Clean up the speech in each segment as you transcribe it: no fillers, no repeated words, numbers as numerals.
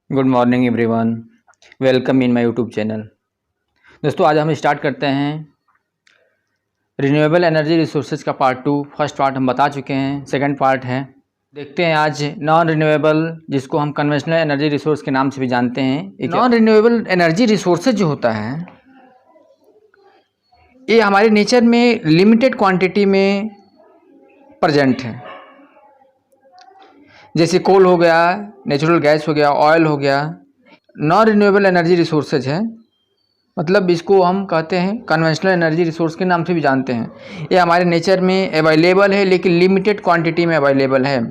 Good morning everyone, welcome in my YouTube channel. दोस्तों, आज हम स्टार्ट करते हैं रिन्यूएबल एनर्जी रिसोर्सेज का पार्ट 2। फर्स्ट पार्ट हम बता चुके हैं, सेकंड पार्ट है। देखते हैं आज नॉन रिन्यूएबल, जिसको हम कन्वेंशनल एनर्जी रिसोर्स के नाम से भी जानते हैं। नॉन रिन्यूएबल एनर्जी रिसोर्सेज जो होता है, ये हमारे नेचर में लिमिटेड क्वांटिटी में प्रेजेंट है। जैसे कोल हो गया, नेचुरल गैस हो गया, ऑयल हो गया, नॉन रिन्यूएबल एनर्जी रिसोर्सेज है। मतलब इसको हम कहते हैं कन्वेंशनल एनर्जी रिसोर्स के नाम से भी जानते हैं। ये हमारे नेचर में अवेलेबल है, लेकिन लिमिटेड क्वांटिटी में अवेलेबल है,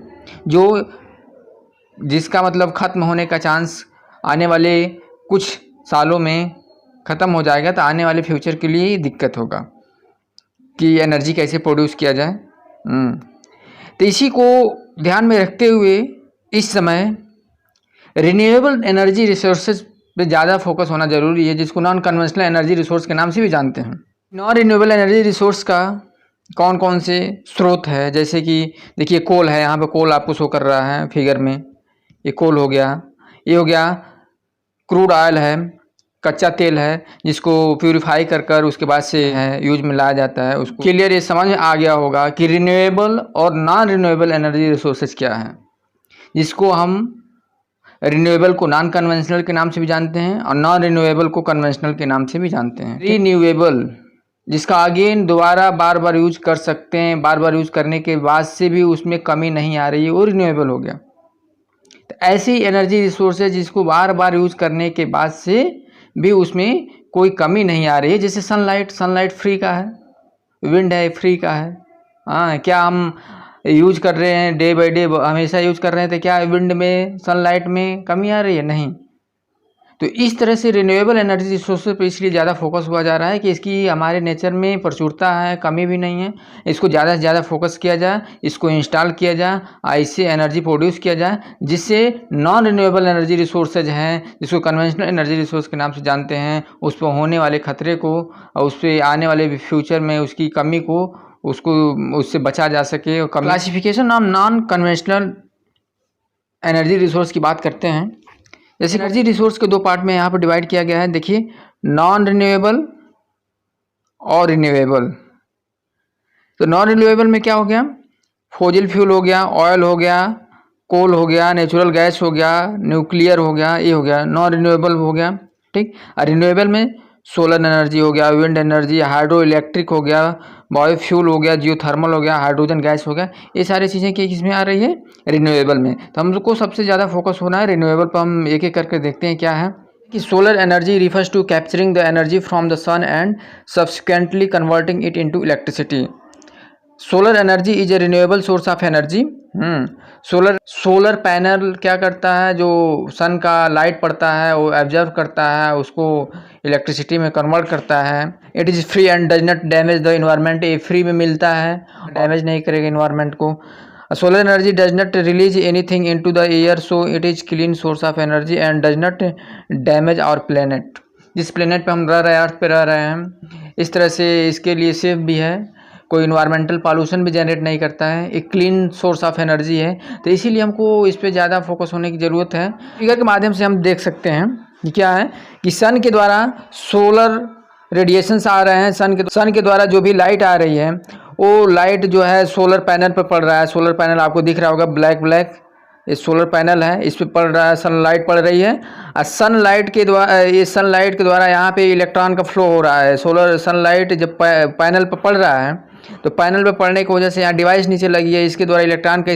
जिसका मतलब ख़त्म होने का चांस आने वाले कुछ सालों में ख़त्म हो जाएगा। तो आने वाले फ्यूचर के लिए दिक्कत होगा कि एनर्जी कैसे प्रोड्यूस किया जाए। तो इसी को ध्यान में रखते हुए इस समय रिन्यूएबल एनर्जी रिसोर्सेज पे ज़्यादा फोकस होना ज़रूरी है, जिसको नॉन कन्वेंशनल एनर्जी रिसोर्स के नाम से भी जानते हैं। नॉन रिन्यूएबल एनर्जी रिसोर्स का कौन कौन से स्रोत है, जैसे कि देखिए कोल है, यहाँ पे कोल आपको शो कर रहा है फिगर में। ये कोल हो गया, ये हो गया क्रूड ऑयल है, कच्चा तेल है, जिसको प्यूरिफाई कर कर उसके बाद से है यूज में लाया जाता है। उसको क्लियर ये समझ में आ गया होगा कि रिन्यूएबल और नॉन रिन्यूएबल एनर्जी रिसोर्सेज क्या है, जिसको हम रिन्यूएबल को नॉन कन्वेंशनल के नाम से भी जानते हैं और नॉन रिन्यूएबल को कन्वेंशनल के नाम से भी जानते हैं। रिन्यूएबल, जिसका अगेन दोबारा बार बार यूज कर सकते हैं, बार बार यूज करने के बाद से भी उसमें कमी नहीं आ रही है, वो रिन्यूएबल हो गया। तो ऐसी एनर्जी रिसोर्स है जिसको बार बार यूज करने के बाद से भी उसमें कोई कमी नहीं आ रही है। जैसे सनलाइट फ्री का है, विंड है फ्री का है। हाँ, क्या हम यूज कर रहे हैं डे बाय डे, हमेशा यूज कर रहे हैं, तो क्या विंड में सनलाइट में कमी आ रही है? नहीं। तो इस तरह से रिन्यूएबल एनर्जी रिसोर्सेज पे इसलिए ज़्यादा फोकस हुआ जा रहा है कि इसकी हमारे नेचर में प्रचुरता है, कमी भी नहीं है। इसको ज़्यादा से ज़्यादा फोकस किया जाए, इसको इंस्टॉल किया जाए, इससे एनर्जी प्रोड्यूस किया जाए, जिससे नॉन रिन्यूएबल एनर्जी रिसोर्सेज हैं, जिसको कन्वेंशनल एनर्जी रिसोर्स के नाम से जानते हैं, उस पर होने वाले खतरे को और उस पर आने वाले फ्यूचर में उसकी कमी को उससे बचा जा सके। Classification of non conventional energy resource की बात करते हैं। जैसे एनर्जी रिसोर्स के दो पार्ट में यहाँ पर डिवाइड किया गया है। देखिए, नॉन रिन्यूएबल और रिन्यूएबल। तो नॉन रिन्यूएबल में क्या हो गया? फॉसिल फ्यूल हो गया, ऑयल हो गया, कोल हो गया, नेचुरल गैस हो गया, न्यूक्लियर हो गया, ये हो गया नॉन रिन्यूएबल हो गया। ठीक। और रिन्यूएबल में सोलर एनर्जी हो गया, विंड एनर्जी, हाइड्रो इलेक्ट्रिक हो गया, बायोफ्यूल हो गया, जियोथर्मल हो गया, हाइड्रोजन गैस हो गया। ये सारी चीज़ें किसमें आ रही है? रिन्यूएबल में। तो हमको सबसे ज़्यादा फोकस होना है रिन्यूएबल पर। हम एक एक करके देखते हैं क्या है कि solar energy refers to capturing the energy from the sun and subsequently converting it into electricity. Solar energy is a renewable source of energy. Solar panel क्या करता है? जो सन का लाइट पड़ता है वो एब्जर्व करता है, उसको इलेक्ट्रिसिटी में कन्वर्ट करता है। It is free and does not damage the environment. ये फ्री में मिलता है, डैमेज नहीं करेगा इन्वायरमेंट को। Solar energy does not release anything into the air, so it is clean source of energy and does not damage our planet. जिस planet पे हम रह रहे हैं, अर्थ पे रह रहे हैं, इस तरह से इसके लिए सेफ भी है, कोई इन्वायरमेंटल पॉल्यूशन भी जनरेट नहीं करता है, एक क्लीन सोर्स ऑफ एनर्जी है। तो इसीलिए हमको इस पे ज़्यादा फोकस होने की ज़रूरत है। फिगर के माध्यम से हम देख सकते हैं कि क्या है कि सन के द्वारा सोलर रेडिएशंस आ रहे हैं। सन के द्वारा जो भी लाइट आ रही है, वो लाइट जो है सोलर पैनल पर पड़ रहा है। सोलर पैनल आपको दिख रहा होगा, ब्लैक ये सोलर पैनल है, इस पे पड़ रहा है, सनलाइट पड़ रही है। और सनलाइट के द्वारा यहाँ पे इलेक्ट्रॉन का फ्लो हो रहा है। सनलाइट जब पैनल पर पड़ रहा है, तो पैनल पे पड़ने की वजह से यहाँ डिवाइस नीचे लगी है, इसके द्वारा इलेक्ट्रॉन का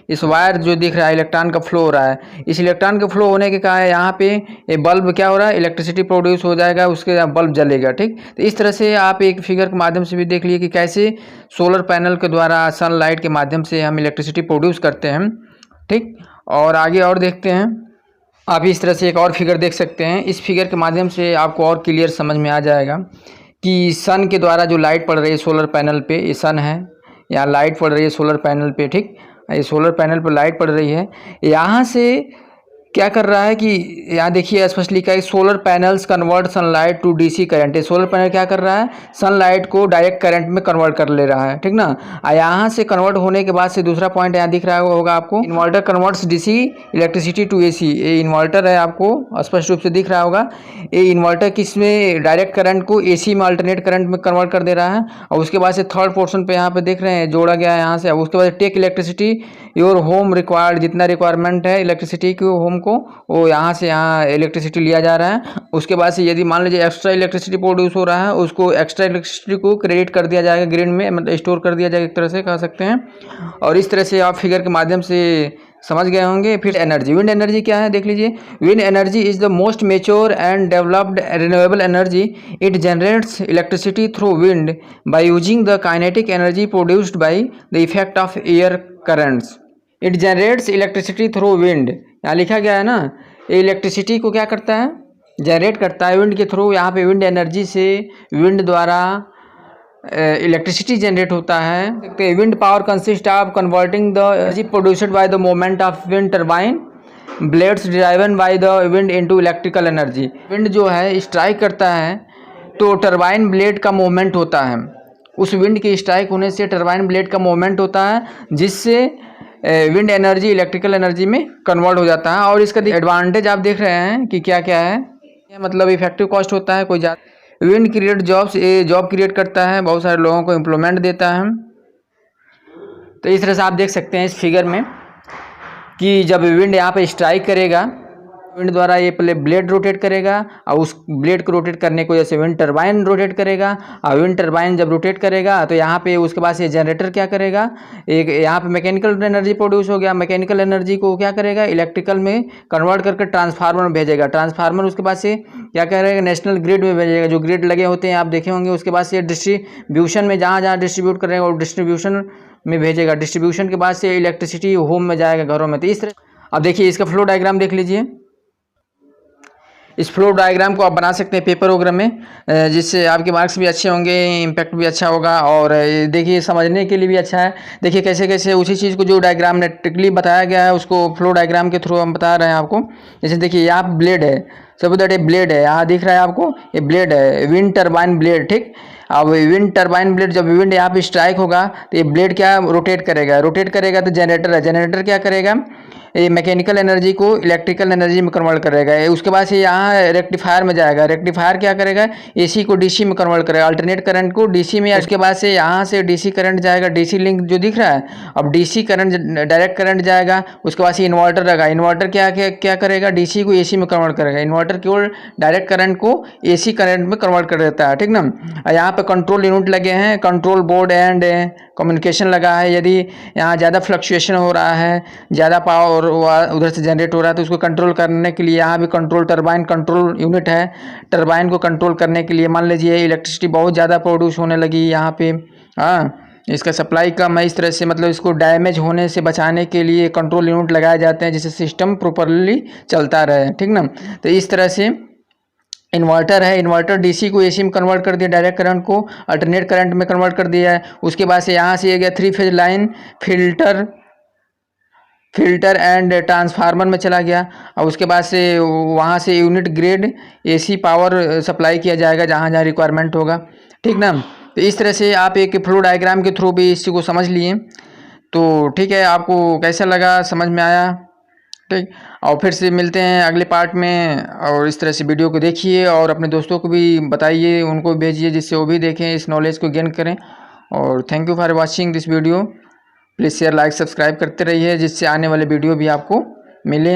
इस वायर जो दिख रहा है, इलेक्ट्रॉन का फ्लो हो रहा है। इस इलेक्ट्रॉन का फ्लो होने के कारण यहाँ पे ये बल्ब क्या हो रहा है? इलेक्ट्रिसिटी प्रोड्यूस हो जाएगा, उसके बल्ब जलेगा। ठीक। तो इस तरह से आप एक फिगर के माध्यम से भी देख लिए कि कैसे सोलर पैनल के द्वारा सनलाइट के माध्यम से हम इलेक्ट्रिसिटी प्रोड्यूस करते हैं। ठीक। और आगे और देखते हैं। आप इस तरह से एक और फिगर देख सकते हैं। इस फिगर के माध्यम से आपको और क्लियर समझ में आ जाएगा कि सन के द्वारा जो लाइट पड़ रही है सोलर पैनल पे, ये सन है, यहाँ लाइट पड़ रही है सोलर पैनल पे। ठीक। ये सोलर पैनल पर लाइट पड़ रही है, यहाँ से क्या कर रहा है कि यहाँ देखिए स्पष्ट लिखा है solar panels convert sunlight to DC current. Solar panel क्या कर रहा है, सनलाइट को डायरेक्ट करंट में कन्वर्ट कर ले रहा है, ठीक ना। यहाँ से कन्वर्ट होने के बाद से दूसरा पॉइंट यहाँ दिख रहा होगा आपको, inverter converts DC electricity to AC. ये इन्वर्टर है, आपको स्पष्ट रूप से दिख रहा होगा। ये इन्वर्टर किस में डायरेक्ट करंट को एसी में अल्टरनेट करंट में कन्वर्ट कर दे रहा है। और उसके बाद से थर्ड पोर्शन पे यहाँ पे देख रहे हैं जोड़ा गया है यहाँ से। उसके बाद take electricity your home required, जितना रिक्वायरमेंट है इलेक्ट्रिसिटी की होम को, वो यहाँ से यहाँ इलेक्ट्रिसिटी लिया जा रहा है। उसके बाद से यदि मान लीजिए एक्स्ट्रा इलेक्ट्रिसिटी प्रोड्यूस हो रहा है, उसको एक्स्ट्रा इलेक्ट्रिसिटी को क्रेडिट कर दिया जाएगा ग्रिड में, मतलब स्टोर कर दिया जाएगा एक तरह से कह सकते हैं। और इस तरह से आप फिगर के माध्यम से समझ गए होंगे। फिर एनर्जी, विंड एनर्जी क्या है देख लीजिए। Wind energy is the most mature and developed renewable energy. It generates electricity through wind by using the kinetic energy produced by the effect of air currents. It generates electricity through wind, यहाँ लिखा गया है ना, ये electricity को क्या करता है, जनरेट करता है विंड के थ्रू। यहाँ पे विंड एनर्जी से विंड द्वारा इलेक्ट्रिसिटी जनरेट होता है। Wind power consist of converting the energy produced by the movement of wind turbine blades driven by the wind into electrical energy. Wind जो है स्ट्राइक करता है तो टर्बाइन ब्लेड का मूवमेंट होता है, उस विंड के स्ट्राइक होने से टर्बाइन ब्लेड का मूवमेंट होता है, जिससे विंड एनर्जी इलेक्ट्रिकल एनर्जी में कन्वर्ट हो जाता है। और इसका एडवांटेज आप देख रहे हैं कि क्या क्या है, मतलब इफेक्टिव कॉस्ट होता है कोई ज़्यादा। विंड क्रिएट जॉब्स, ये जॉब क्रिएट करता है, बहुत सारे लोगों को एम्प्लॉयमेंट देता है। तो इस तरह से आप देख सकते हैं इस फिगर में कि जब विंड यहाँ पे स्ट्राइक करेगा, विंड द्वारा ये पहले ब्लेड रोटेट करेगा और उस ब्लेड को रोटेट करने की वजह से विंड टरबाइन रोटेट करेगा। और विंड टरबाइन जब रोटेट करेगा तो यहाँ पे उसके बाद ये जनरेटर क्या करेगा, एक यहाँ पे मैकेनिकल एनर्जी प्रोड्यूस हो गया, मैकेनिकल एनर्जी को क्या करेगा, इलेक्ट्रिकल में कन्वर्ट करके ट्रांसफार्मर में भेजेगा। ट्रांसफार्मर उसके बाद से क्या करेगा, नेशनल ग्रिड में भेजेगा, जो ग्रिड लगे होते हैं आप देखे होंगे। उसके बाद से डिस्ट्रीब्यूशन में जहाँ जहाँ डिस्ट्रीब्यूट करेगा वो डिस्ट्रीब्यूशन में भेजेगा। डिस्ट्रीब्यूशन के बाद से इलेक्ट्रिसिटी होम में जाएगा, घरों में। तो इस तरह अब देखिए इसका फ्लो डायग्राम देख लीजिए। इस फ्लो डायग्राम को आप बना सकते हैं पेपर वगैरह में, जिससे आपके मार्क्स भी अच्छे होंगे, इम्पैक्ट भी अच्छा होगा और देखिए समझने के लिए भी अच्छा है। देखिए कैसे कैसे उसी चीज़ को जो डायग्राम नेटिकली बताया गया है उसको फ्लो डायग्राम के थ्रू हम बता रहे हैं आपको। जैसे देखिए यहाँ ब्लेड है, सब दैट ये ब्लेड है, यहाँ दिख रहा है आपको, ये ब्लेड है, विंड टरबाइन ब्लेड, ठीक। अब विंड टरबाइन ब्लेड, जब विंड यहाँ पे स्ट्राइक होगा तो ये ब्लेड क्या रोटेट करेगा, रोटेट करेगा तो जनरेटर है, जनरेटर क्या करेगा, ये मैकेनिकल एनर्जी को इलेक्ट्रिकल एनर्जी में कन्वर्ट करेगा। उसके बाद से यहाँ रेक्टिफायर में जाएगा, रेक्टिफायर क्या करेगा, एसी को डीसी में कन्वर्ट करेगा, अल्टरनेट करंट को डीसी में। उसके बाद से यहाँ से डीसी करंट जाएगा, डीसी लिंक जो दिख रहा है, अब डीसी करंट डायरेक्ट करंट जाएगा। उसके बाद से इन्वर्टर रहेगा, इन्वर्टर क्या क्या क्या करेगा, डीसी को एसी में कन्वर्ट करेगा। इन्वर्टर केवल डायरेक्ट करंट को एसी करंट में कन्वर्ट कर देता है, ठीक ना। यहाँ पे कंट्रोल यूनिट लगे हैं, कंट्रोल बोर्ड एंड कम्युनिकेशन लगा है। यदि यहाँ ज़्यादा फ्लक्चुएशन हो रहा है, ज़्यादा पावर उधर से जनरेट हो रहा है, तो उसको कंट्रोल करने के लिए यहाँ भी कंट्रोल टरबाइन कंट्रोल यूनिट है। टरबाइन को कंट्रोल करने के लिए मान लीजिए इलेक्ट्रिसिटी बहुत ज़्यादा प्रोड्यूस होने लगी यहाँ पे, हाँ, इसका सप्लाई कम है, इस तरह से मतलब इसको डैमेज होने से बचाने के लिए कंट्रोल यूनिट लगाए जाते हैं, जिससे सिस्टम प्रॉपरली चलता रहे, ठीक ना। तो इस तरह से इन्वर्टर है, इन्वर्टर डीसी को एसी में कन्वर्ट कर दिया, डायरेक्ट करंट को अल्टरनेट करंट में कन्वर्ट कर दिया है। उसके बाद से यहाँ से ये गया 3 phase line, filter and transformer में चला गया। और उसके बाद से वहाँ से unit grade AC power supply किया जाएगा जहाँ जहाँ रिक्वायरमेंट होगा, ठीक ना। तो इस तरह से आप एक फ्लो डायग्राम के थ्रू भी इस चीज़ को समझ लिए, तो ठीक है। आपको कैसा लगा, समझ में आया, ठीक। और फिर से मिलते हैं अगले पार्ट में। और इस तरह से वीडियो को देखिए और अपने दोस्तों को भी बताइए, उनको भेजिए, जिससे वो भी देखें, इस नॉलेज को गेन करें। और thank you for watching this video. Please share like subscribe करते रहिए, जिससे आने वाले वीडियो भी आपको मिले।